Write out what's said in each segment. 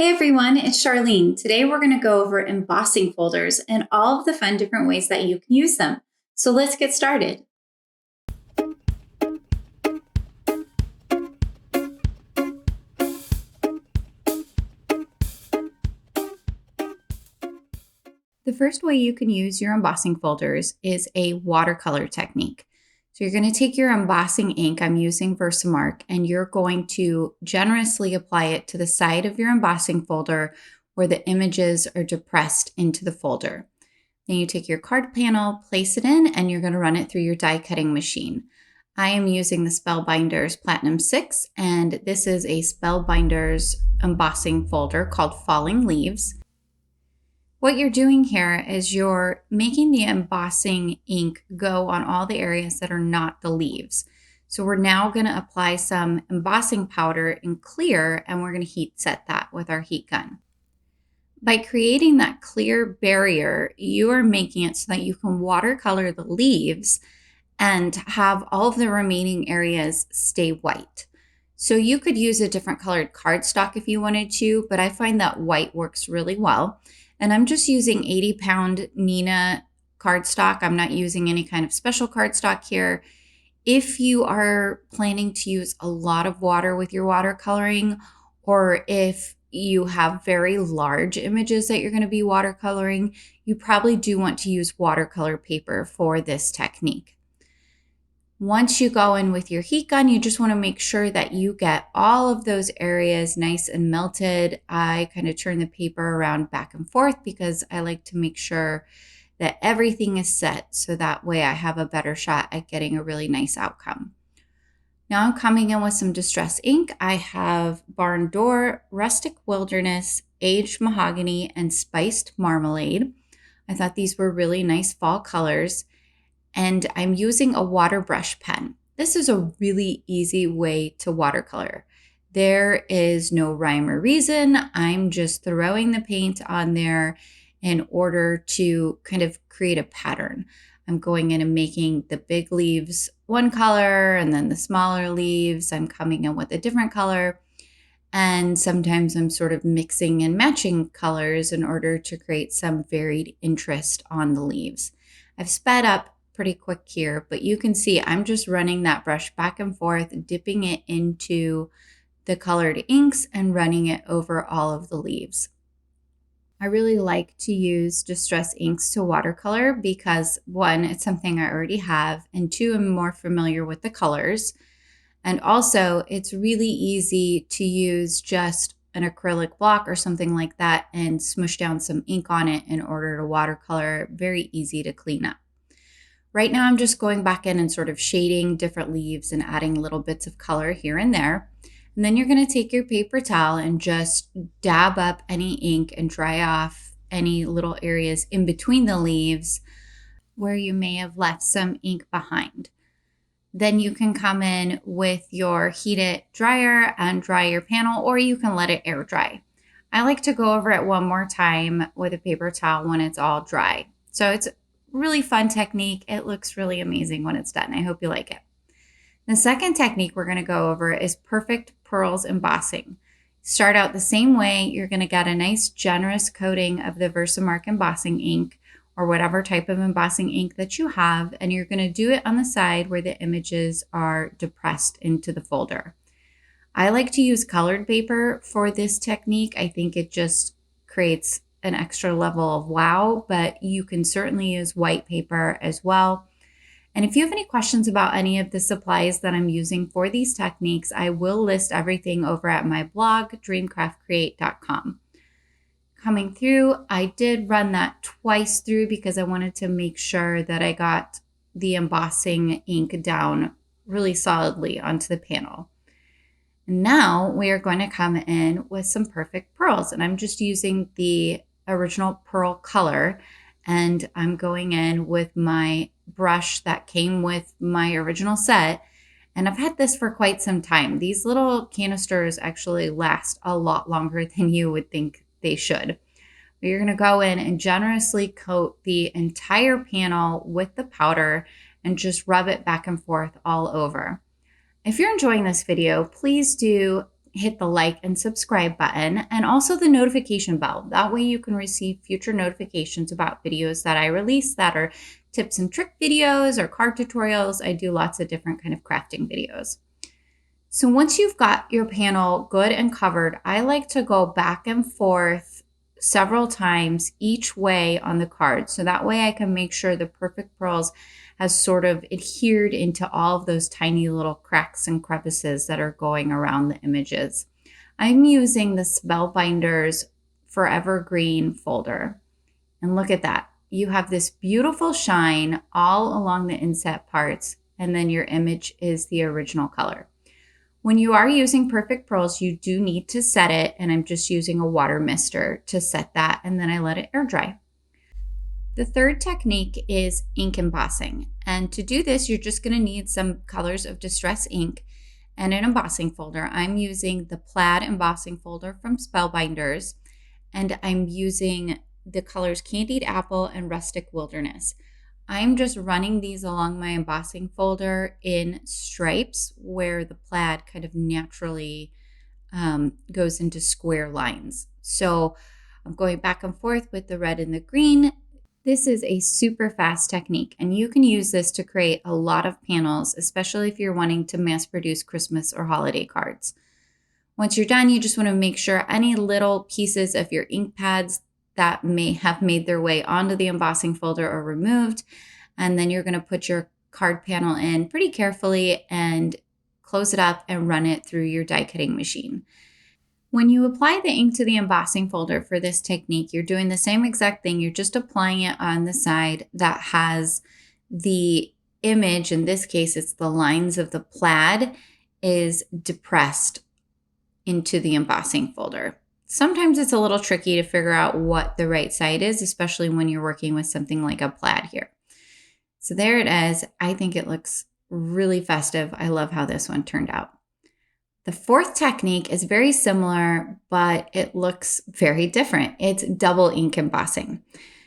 Hey everyone, it's Charlene. Today we're going to go over embossing folders and all of the fun different ways that you can use them. So let's get started. The first way you can use your embossing folders is a watercolor technique. So you're going to take your embossing ink, I'm using VersaMark, and you're going to generously apply it to the side of your embossing folder where the images are depressed into the folder. Then you take your card panel, place it in, and you're going to run it through your die cutting machine. I am using the Spellbinders Platinum 6, and this is a Spellbinders embossing folder called Falling Leaves. What you're doing here is you're making the embossing ink go on all the areas that are not the leaves. So we're now going to apply some embossing powder in clear, and we're going to heat set that with our heat gun. By creating that clear barrier, you are making it so that you can watercolor the leaves and have all of the remaining areas stay white. So you could use a different colored cardstock if you wanted to, but I find that white works really well. And I'm just using 80-pound Neenah cardstock. I'm not using any kind of special cardstock here. If you are planning to use a lot of water with your watercoloring, or if you have very large images that you're going to be watercoloring, you probably do want to use watercolor paper for this technique. Once you go in with your heat gun, you just want to make sure that you get all of those areas nice and melted. I kind of turn the paper around back and forth because I like to make sure that everything is set so that way I have a better shot at getting a really nice outcome. Now I'm coming in with some distress ink. I have Barn Door, Rustic Wilderness, Aged Mahogany, and Spiced Marmalade. I thought these were really nice fall colors. And I'm using a water brush pen. This is a really easy way to watercolor. There is no rhyme or reason. I'm just throwing the paint on there in order to kind of create a pattern. I'm going in and making the big leaves one color, and then the smaller leaves, I'm coming in with a different color. And sometimes I'm sort of mixing and matching colors in order to create some varied interest on the leaves. I've sped up pretty quick here, but you can see I'm just running that brush back and forth, dipping it into the colored inks and running it over all of the leaves. I really like to use distress inks to watercolor because one, it's something I already have, and two, I'm more familiar with the colors. And also it's really easy to use just an acrylic block or something like that and smush down some ink on it in order to watercolor. Very easy to clean up. Right now I'm just going back in and sort of shading different leaves and adding little bits of color here and there. And then you're going to take your paper towel and just dab up any ink and dry off any little areas in between the leaves where you may have left some ink behind. Then you can come in with your heated dryer and dry your panel, or you can let it air dry. I like to go over it one more time with a paper towel when it's all dry. So it's really fun technique. It looks really amazing when it's done. I hope you like it. The second technique we're going to go over is Perfect Pearls Embossing. Start out the same way. You're going to get a nice generous coating of the VersaMark embossing ink or whatever type of embossing ink that you have, and you're going to do it on the side where the images are depressed into the folder. I like to use colored paper for this technique. I think it just creates an extra level of wow, but you can certainly use white paper as well. And if you have any questions about any of the supplies that I'm using for these techniques, I will list everything over at my blog, dreamcraftcreate.com. Coming through, I did run that twice through because I wanted to make sure that I got the embossing ink down really solidly onto the panel. Now we are going to come in with some Perfect Pearls, and I'm just using the original pearl color, and I'm going in with my brush that came with my original set, and I've had this for quite some time. These little canisters actually last a lot longer than you would think they should. But you're going to go in and generously coat the entire panel with the powder and just rub it back and forth all over. If you're enjoying this video, please do hit the like and subscribe button and also the notification bell. That way you can receive future notifications about videos that I release that are tips and trick videos or card tutorials. I do lots of different kind of crafting videos. So once you've got your panel good and covered, I like to go back and forth several times each way on the card. So that way I can make sure the Perfect Pearls has sort of adhered into all of those tiny little cracks and crevices that are going around the images. I'm using the Spellbinders Forevergreen folder. And look at that. You have this beautiful shine all along the inset parts, and then your image is the original color. When you are using Perfect Pearls, you do need to set it, and I'm just using a water mister to set that, and then I let it air dry. The third technique is ink embossing, and to do this, you're just going to need some colors of distress ink and an embossing folder. I'm using the Plaid embossing folder from Spellbinders, and I'm using the colors Candied Apple and Rustic Wilderness. I'm just running these along my embossing folder in stripes where the plaid kind of naturally goes into square lines. So I'm going back and forth with the red and the green. This is a super fast technique, and you can use this to create a lot of panels, especially if you're wanting to mass produce Christmas or holiday cards. Once you're done, you just want to make sure any little pieces of your ink pads that may have made their way onto the embossing folder are removed. And then you're going to put your card panel in pretty carefully and close it up and run it through your die cutting machine. When you apply the ink to the embossing folder for this technique, you're doing the same exact thing. You're just applying it on the side that has the image. In this case, it's the lines of the plaid is depressed into the embossing folder. Sometimes it's a little tricky to figure out what the right side is, especially when you're working with something like a plaid here. So there it is. I think it looks really festive. I love how this one turned out. The fourth technique is very similar, but it looks very different. It's double ink embossing.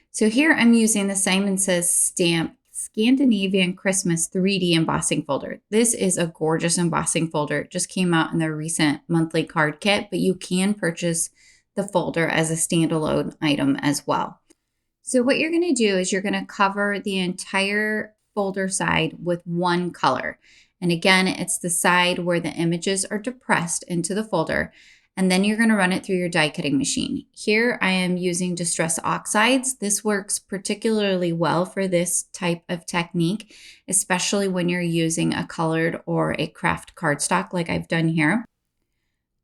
So here I'm using the Simon Says Stamp Scandinavian Christmas 3D embossing folder. This is a gorgeous embossing folder. It just came out in their recent monthly card kit, but you can purchase the folder as a standalone item as well. So what you're going to do is you're going to cover the entire folder side with one color. And again, it's the side where the images are depressed into the folder. And then you're going to run it through your die cutting machine. Here I am using Distress Oxides. This works particularly well for this type of technique, especially when you're using a colored or a craft cardstock like I've done here.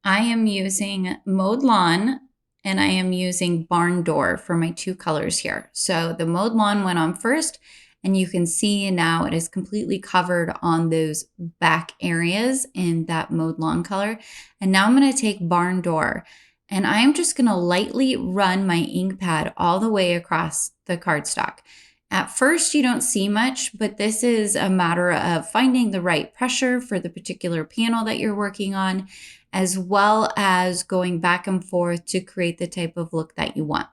I am using Mowed Lawn and I am using Barn Door for my two colors here. So the Mowed Lawn went on first, and you can see now it is completely covered on those back areas in that Mowed Lawn color. And now I'm going to take Barn Door, and I'm just going to lightly run my ink pad all the way across the cardstock. At first, you don't see much, but this is a matter of finding the right pressure for the particular panel that you're working on, as well as going back and forth to create the type of look that you want.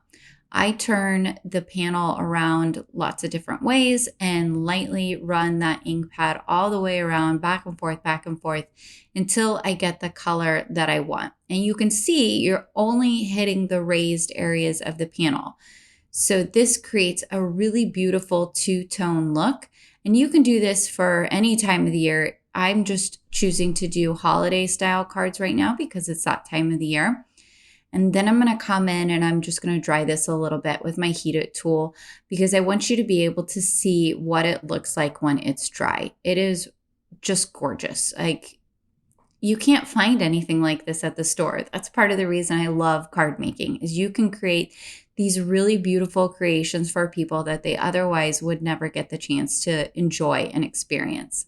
I turn the panel around lots of different ways and lightly run that ink pad all the way around, back and forth, until I get the color that I want. And you can see you're only hitting the raised areas of the panel. So this creates a really beautiful two-tone look. And you can do this for any time of the year. I'm just choosing to do holiday style cards right now because it's that time of the year. And then I'm going to come in and I'm just going to dry this a little bit with my heated tool because I want you to be able to see what it looks like when it's dry. It is just gorgeous. Like, you can't find anything like this at the store. That's part of the reason I love card making, is you can create these really beautiful creations for people that they otherwise would never get the chance to enjoy and experience.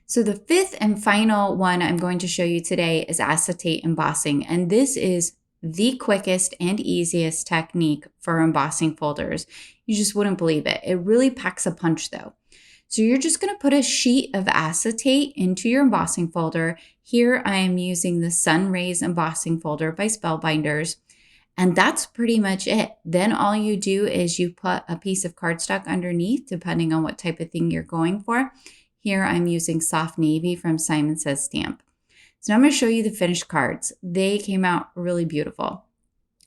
So the fifth and final one I'm going to show you today is acetate embossing. And this is the quickest and easiest technique for embossing folders. You just wouldn't believe it. It really packs a punch though. So you're just going to put a sheet of acetate into your embossing folder. Here I am using the Sun Rays embossing folder by Spellbinders. And that's pretty much it. Then all you do is you put a piece of cardstock underneath, depending on what type of thing you're going for. Here I'm using Soft Navy from Simon Says Stamp. So now I'm going to show you the finished cards. They came out really beautiful.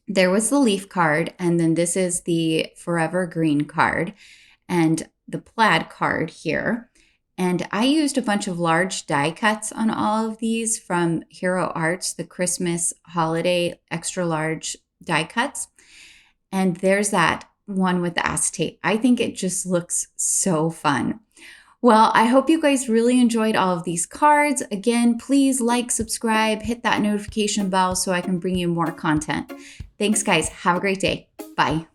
There was the leaf card, and then this is the Forevergreen card and the Plaid card here. And I used a bunch of large die cuts on all of these from Hero Arts, the Christmas holiday extra large die cuts. And there's that one with the acetate. I think it just looks so fun. Well, I hope you guys really enjoyed all of these cards. Again, please like, subscribe, hit that notification bell so I can bring you more content. Thanks, guys. Have a great day. Bye.